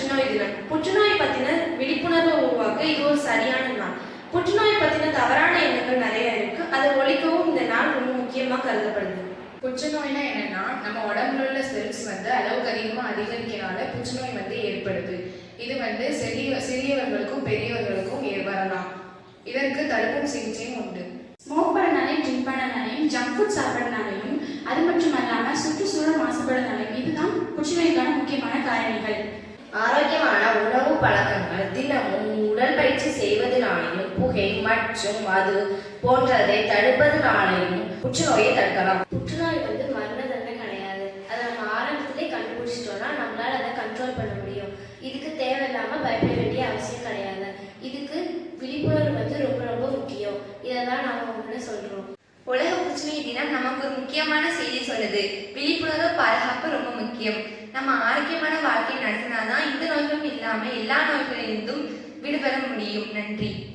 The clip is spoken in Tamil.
புற்றுநோய் தினம். புற்றுநோய் பத்தின விழிப்புணர்வை உருவாக்க இது ஒரு சரியான நாள். புற்றுநோய் பத்தின தவறான எண்ணங்கள் நிறைய இருக்கு. அதை ஒழிக்கவும் இந்த நாள் ரொம்ப முக்கியமா கருதப்படுது. புற்றுநோய்னா என்னன்னா, நம்ம உடம்புல உள்ள செல்ஸ் அளவுக்கு அதிகரிக்கிறனால புற்றுநோய் ஏற்படுது. இது சிறியவர்களுக்கும் பெரியவர்களுக்கும் வரலாம். இதற்கு தடுப்பும் சிகிச்சையும் உண்டு. ஸ்மோக் பண்ணனாலையும் ட்ரிங்க் பண்ணனாலையும் ஜங்க் ஃபுட் சாப்பிட்றதுனாலையும் அது மட்டும் இல்லாமல் சுற்றுச்சூழல் மாசுபடுறதுனாலையும் இதுதான் புற்றுநோய்க்கான முக்கியமான காரணிகள். ஆரோக்கியமான உணவு பழக்கங்கள், தினமும் உடற்பயிற்சி செய்வதனாலையும் புகை மற்றும் மது போன்றதை தடுப்பதனாலையும் புற்றுநோயை தடுக்கலாம். புற்றுநோய் மரண தண்டனை கிடையாது. அதை நம்ம ஆரம்பத்திலே கண்டுபிடிச்சிட்டோம்னா நம்மளால அதை கண்ட்ரோல் பண்ண முடியும். இதுக்கு தேவையில்லாம பயப்பட வேண்டிய அவசியம் கிடையாது. இதுக்கு விழிப்புணர்வு ரொம்ப ரொம்ப முக்கியம். இதெல்லாம் நாம உங்கள்கிட்ட சொல்றோம். உலக புற்றுநோய் தினம் நமக்கு ஒரு முக்கியமான செய்தி சொல்லுது. விழிப்புணர்வு பாதுகாப்பு ரொம்ப முக்கியம். நம்ம ஆரோக்கியமான வாழ்க்கையை நடத்தினாதான் இந்த நோய்களும் இல்லாம எல்லா நோய்களிலிருந்தும் விடுபெற முடியும். நன்றி.